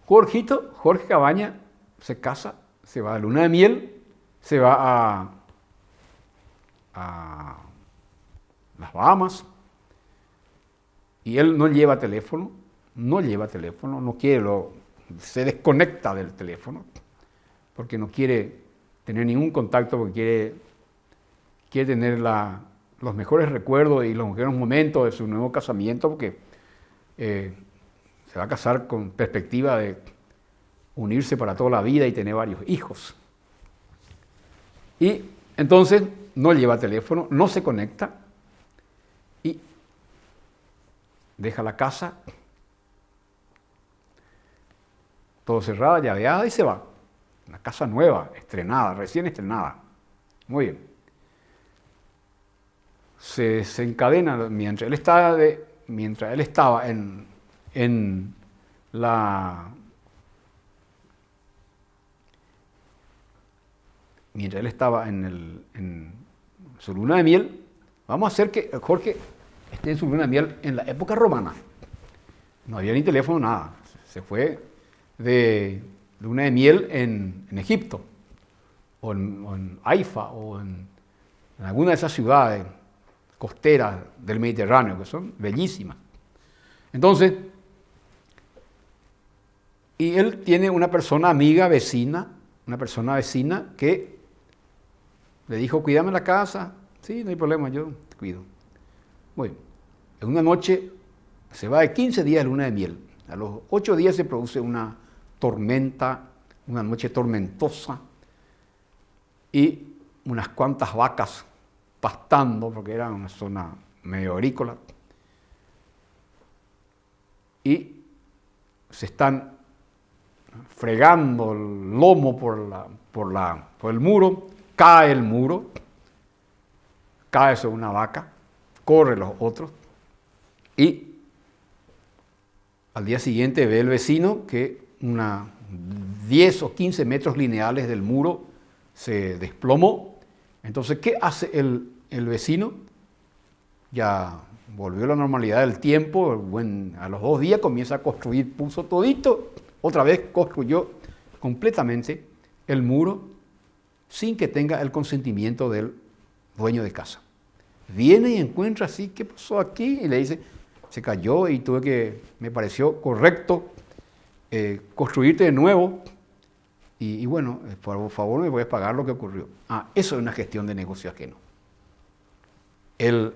Jorge Cabañas se casa, se va a luna de miel, se va a las Bahamas y él no lleva teléfono, no quiere, se desconecta del teléfono porque no quiere tener ningún contacto, porque quiere tener los mejores recuerdos y los mejores momentos de su nuevo casamiento, porque se va a casar con perspectiva de unirse para toda la vida y tener varios hijos. Y entonces no lleva teléfono, no se conecta y deja la casa todo cerrada, llaveada y se va. Una casa nueva, estrenada, recién estrenada. Muy bien. Se encadena mientras él estaba en la... Mientras él estaba en su luna de miel, vamos a hacer que Jorge esté en su luna de miel en la época romana. No había ni teléfono, nada. Se fue de luna de miel en Egipto, o en Haifa, o en alguna de esas ciudades costeras del Mediterráneo, que son bellísimas. Entonces, y él tiene una persona amiga, vecina que le dijo, cuídame la casa. Sí, no hay problema, yo te cuido. Bueno, en una noche se va de 15 días de luna de miel. A los 8 días se produce una tormenta, una noche tormentosa y unas cuantas vacas pastando, porque era una zona medio agrícola. Y se están fregando el lomo por el muro, cae el muro, cae sobre una vaca, corre los otros y al día siguiente ve el vecino que 10 o 15 metros lineales del muro se desplomó. Entonces, ¿qué hace el vecino? Ya volvió a la normalidad del tiempo, a los 2 días comienza a construir, puso todito, otra vez construyó completamente el muro sin que tenga el consentimiento del dueño de casa. Viene y encuentra así, ¿qué pasó aquí? Y le dice, se cayó y me pareció correcto construirte de nuevo. Y bueno, por favor me puedes pagar lo que ocurrió. Eso es una gestión de negocio ajeno. El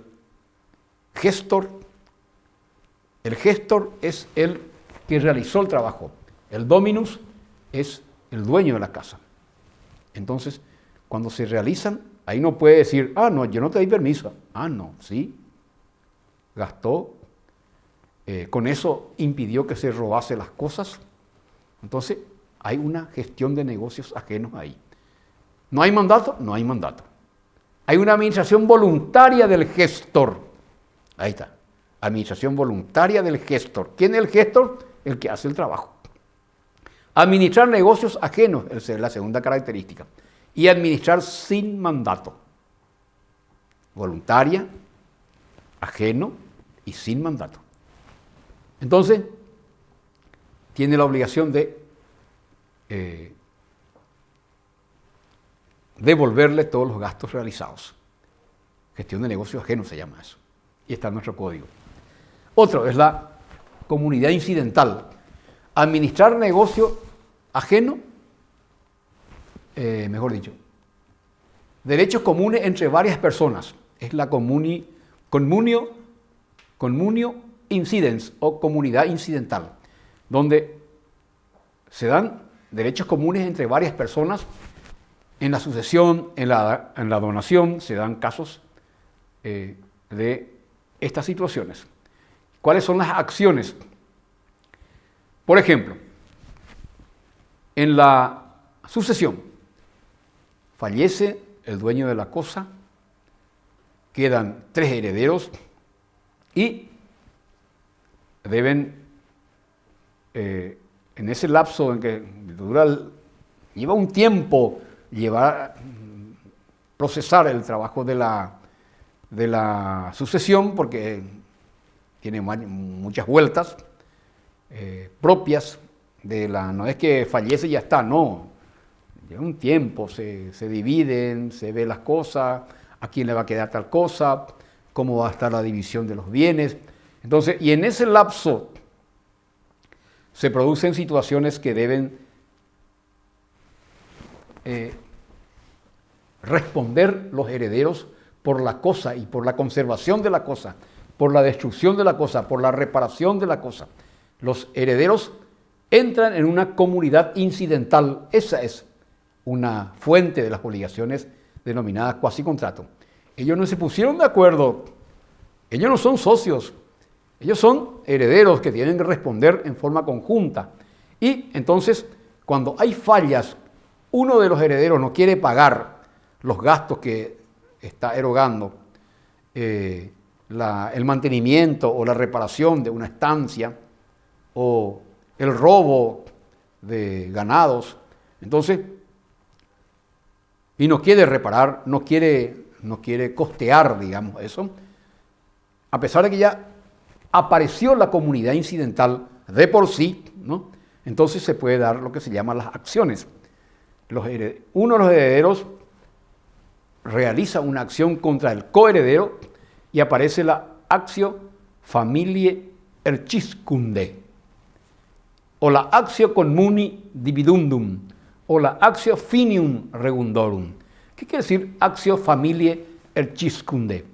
gestor es el que realizó el trabajo. El dominus es el dueño de la casa. Entonces, cuando se realizan, ahí no puede decir, no, yo no te di permiso. No, sí. Gastó. Con eso impidió que se robase las cosas. Entonces, hay una gestión de negocios ajenos ahí. ¿No hay mandato? No hay mandato. Hay una administración voluntaria del gestor. Ahí está. Administración voluntaria del gestor. ¿Quién es el gestor? El que hace el trabajo. Administrar negocios ajenos, esa es la segunda característica. Y administrar sin mandato. Voluntaria, ajeno y sin mandato. Entonces, tiene la obligación de devolverle todos los gastos realizados. Gestión de negocios ajenos se llama eso. Y está en nuestro código. Otro es la comunidad incidental. Administrar negocio ajeno, mejor dicho, derechos comunes entre varias personas. Es la communio incidens o comunidad incidental, donde se dan derechos comunes entre varias personas. En la sucesión, en la donación, se dan casos de estas situaciones. ¿Cuáles son las acciones? Por ejemplo, en la sucesión, fallece el dueño de la cosa, quedan 3 herederos y deben, en ese lapso en que lleva un tiempo procesar el trabajo de la sucesión, porque tiene muchas vueltas propias no es que fallece y ya está, no. Lleva un tiempo, se dividen, se ve las cosas, a quién le va a quedar tal cosa, cómo va a estar la división de los bienes. Entonces, y en ese lapso se producen situaciones que deben responder los herederos por la cosa y por la conservación de la cosa, por la destrucción de la cosa, por la reparación de la cosa. Los herederos entran en una comunidad incidental. Esa es una fuente de las obligaciones denominadas cuasi contrato. Ellos no se pusieron de acuerdo, ellos no son socios, ellos son herederos que tienen que responder en forma conjunta. Y entonces, cuando hay fallas, uno de los herederos no quiere pagar los gastos que está erogando, el mantenimiento o la reparación de una estancia o el robo de ganados, entonces, y no quiere reparar, no quiere costear, digamos, eso, a pesar de que ya apareció la comunidad incidental de por sí, ¿no? Entonces se puede dar lo que se llama las acciones. Uno de los herederos realiza una acción contra el coheredero y aparece la actio familiae erciscunde, o la actio communi dividundum, o la actio finium regundorum. ¿Qué quiere decir actio familiae erciscunde?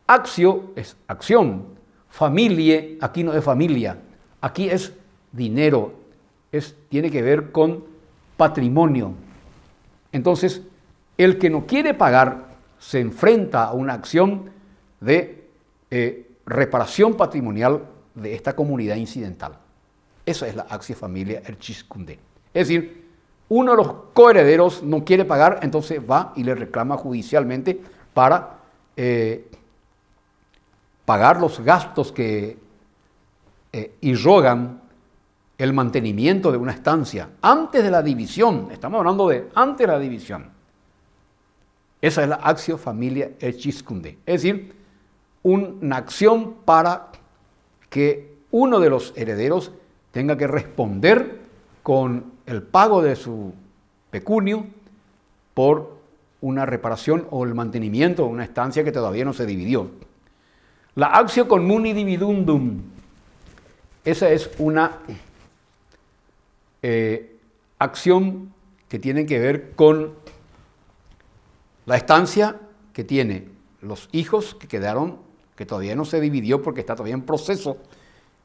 Actio es acción, familiae aquí no es familia, aquí es dinero, tiene que ver con patrimonio. Entonces, el que no quiere pagar se enfrenta a una acción de reparación patrimonial de esta comunidad incidental. Esa es la actio familiae erciscunde. Es decir, uno de los coherederos no quiere pagar, entonces va y le reclama judicialmente para pagar los gastos que irrogan el mantenimiento de una estancia antes de la división. Estamos hablando de antes de la división. Esa es la actio familiae erciscunde. Es decir, una acción para que uno de los herederos tenga que responder con el pago de su pecunio por una reparación o el mantenimiento de una estancia que todavía no se dividió. La actio communi dividundum, esa es una acción que tiene que ver con la estancia que tiene los hijos que quedaron, que todavía no se dividió porque está todavía en proceso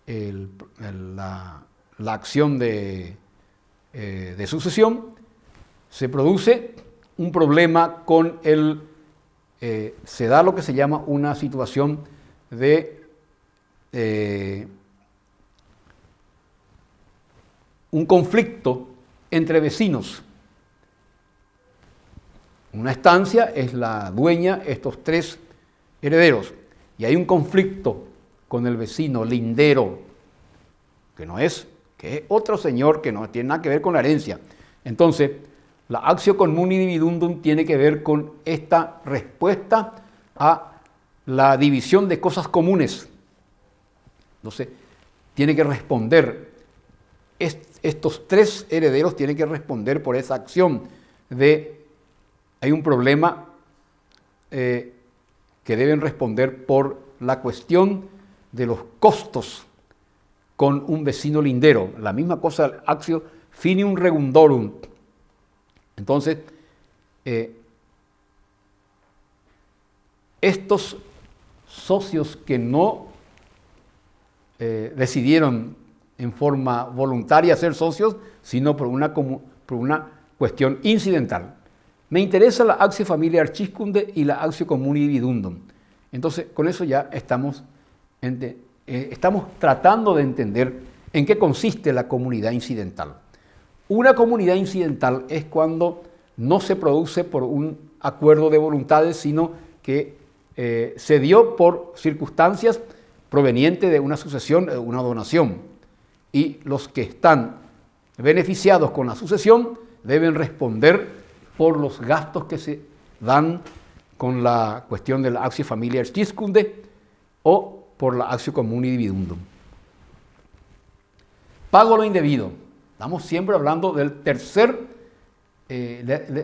la acción de sucesión. Se produce un problema con se da lo que se llama una situación de un conflicto entre vecinos. Una estancia es la dueña, estos tres herederos, y hay un conflicto con el vecino lindero, que es otro señor que no tiene nada que ver con la herencia. Entonces, la actio communi dividundum tiene que ver con esta respuesta a la división de cosas comunes. Entonces, tiene que responder, estos tres herederos tienen que responder por esa acción hay un problema que deben responder por la cuestión de los costos con un vecino lindero. La misma cosa, actio finium regundorum. Entonces, estos socios que no decidieron en forma voluntaria ser socios, sino por una cuestión incidental. Me interesa la actio familiae arciscunde y la actio communi dividundum. Entonces, con eso ya estamos tratando de entender en qué consiste la comunidad incidental. Una comunidad incidental es cuando no se produce por un acuerdo de voluntades, sino que se dio por circunstancias provenientes de una sucesión, una donación. Y los que están beneficiados con la sucesión deben responder por los gastos que se dan con la cuestión de la actio familiae arciscunde o por la actio communi dividundum. Pago lo indebido. Estamos siempre hablando del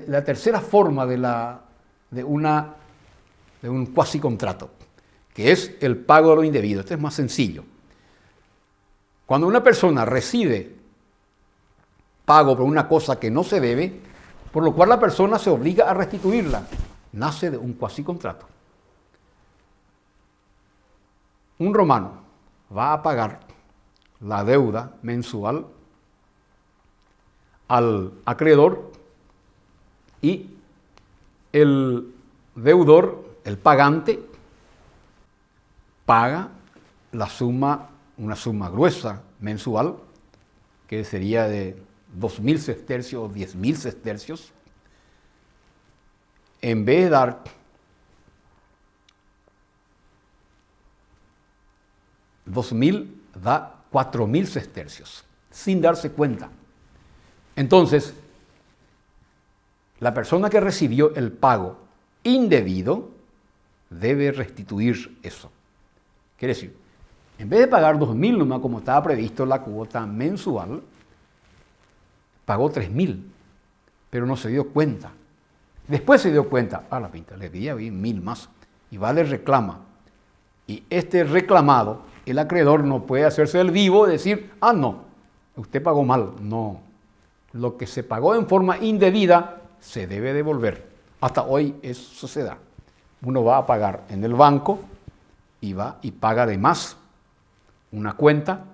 la tercera forma de un cuasi contrato, que es el pago de lo indebido. Este es más sencillo. Cuando una persona recibe pago por una cosa que no se debe, por lo cual la persona se obliga a restituirla, nace de un cuasi contrato. Un romano va a pagar la deuda mensual al acreedor y el deudor, el pagante, paga una suma gruesa mensual, que sería de 2.000 sestercios o 10.000 sestercios. En vez de dar 2.000, da 4.000 sestercios, sin darse cuenta. Entonces, la persona que recibió el pago indebido debe restituir eso. Quiere decir, en vez de pagar 2.000 nomás como estaba previsto la cuota mensual, pagó 3.000, pero no se dio cuenta. Después se dio cuenta, la pinta, le debía 1.000 más, y va, le reclama. Y este reclamado, el acreedor no puede hacerse el vivo y decir, no, usted pagó mal. No, lo que se pagó en forma indebida se debe devolver. Hasta hoy eso se da. Uno va a pagar en el banco y va y paga de más una cuenta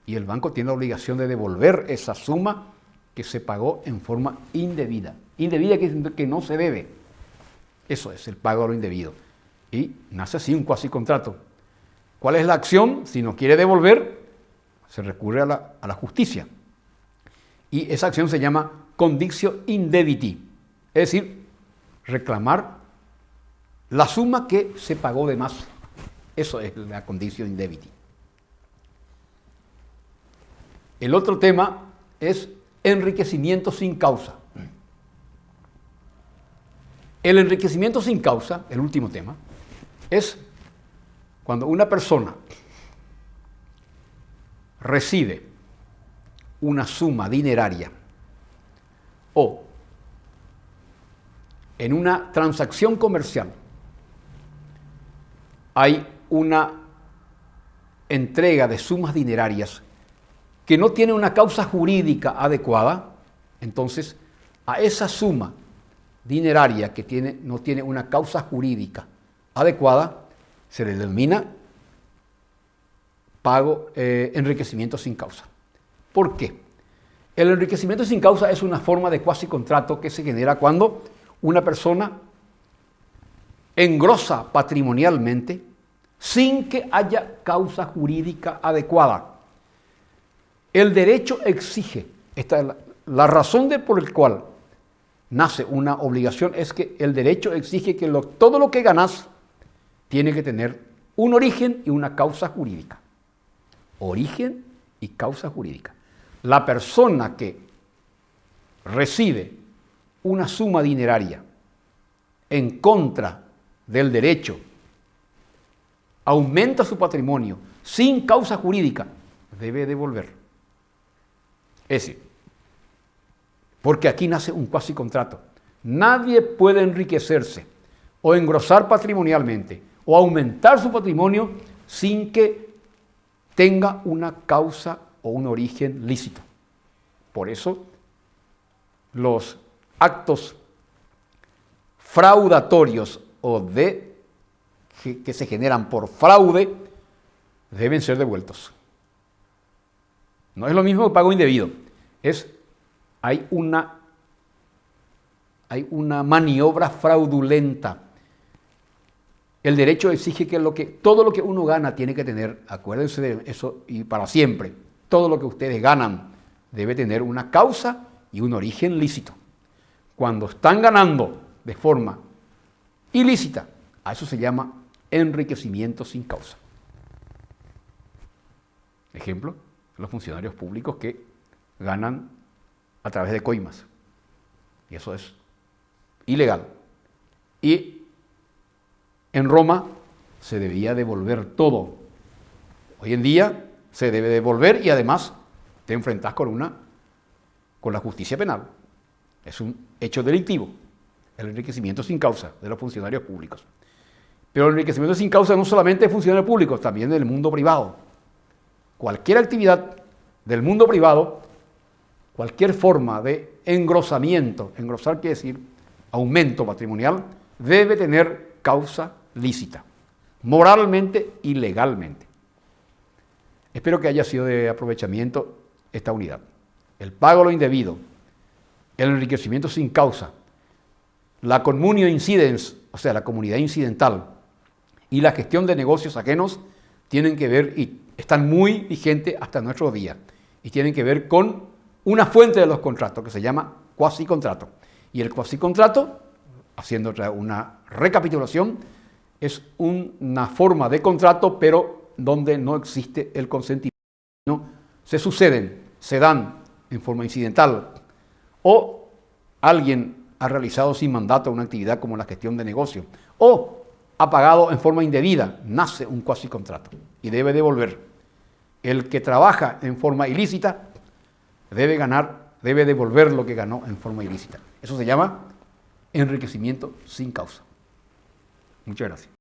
y el banco tiene la obligación de devolver esa suma que se pagó en forma indebida. Indebida que no se debe. Eso es el pago de lo indebido. Y nace así un cuasi contrato. ¿Cuál es la acción? Si no quiere devolver, se recurre a la justicia. Y esa acción se llama conditio indebiti. Es decir, reclamar la suma que se pagó de más. Eso es la conditio indebiti. El otro tema es enriquecimiento sin causa. El enriquecimiento sin causa, el último tema, es cuando una persona recibe una suma dineraria o en una transacción comercial hay una entrega de sumas dinerarias que no tiene una causa jurídica adecuada, entonces a esa suma dineraria que no tiene una causa jurídica adecuada se le denomina enriquecimiento sin causa. ¿Por qué? El enriquecimiento sin causa es una forma de cuasi contrato que se genera cuando una persona engrosa patrimonialmente sin que haya causa jurídica adecuada. El derecho exige, la razón por la cual nace una obligación es que el derecho exige que todo lo que ganas tiene que tener un origen y una causa jurídica. Origen y causa jurídica. La persona que recibe una suma dineraria en contra del derecho, aumenta su patrimonio sin causa jurídica, debe devolver. Es decir, porque aquí nace un cuasi contrato. Nadie puede enriquecerse o engrosar patrimonialmente o aumentar su patrimonio sin que tenga una causa o un origen lícito. Por eso, los actos fraudatorios o que se generan por fraude deben ser devueltos. No es lo mismo que pago indebido. Hay una maniobra fraudulenta. El derecho exige que todo lo que uno gana tiene que tener, acuérdense de eso y para siempre, todo lo que ustedes ganan debe tener una causa y un origen lícito. Cuando están ganando de forma ilícita, a eso se llama enriquecimiento sin causa. Ejemplo, los funcionarios públicos que ganan a través de coimas. Y eso es ilegal. Y en Roma se debía devolver todo. Hoy en día se debe devolver y además te enfrentas con la justicia penal. Es un hecho delictivo, el enriquecimiento sin causa de los funcionarios públicos. Pero el enriquecimiento sin causa no solamente de funcionarios públicos, también del mundo privado. Cualquier actividad del mundo privado, cualquier forma de engrosamiento, engrosar quiere decir aumento patrimonial, debe tener causa lícita, moralmente y legalmente. Espero que haya sido de aprovechamiento esta unidad. El pago de lo indebido, el enriquecimiento sin causa, la communio incidens, o sea, la comunidad incidental, y la gestión de negocios ajenos tienen que ver y están muy vigentes hasta nuestros días y tienen que ver con una fuente de los contratos que se llama cuasi contrato. Y el cuasi contrato, haciendo una recapitulación, es una forma de contrato, pero donde no existe el consentimiento. Se dan en forma incidental o alguien ha realizado sin mandato una actividad como la gestión de negocio o ha pagado en forma indebida, nace un cuasi contrato y debe devolver. El que trabaja en forma ilícita debe devolver lo que ganó en forma ilícita. Eso se llama enriquecimiento sin causa. Muchas gracias.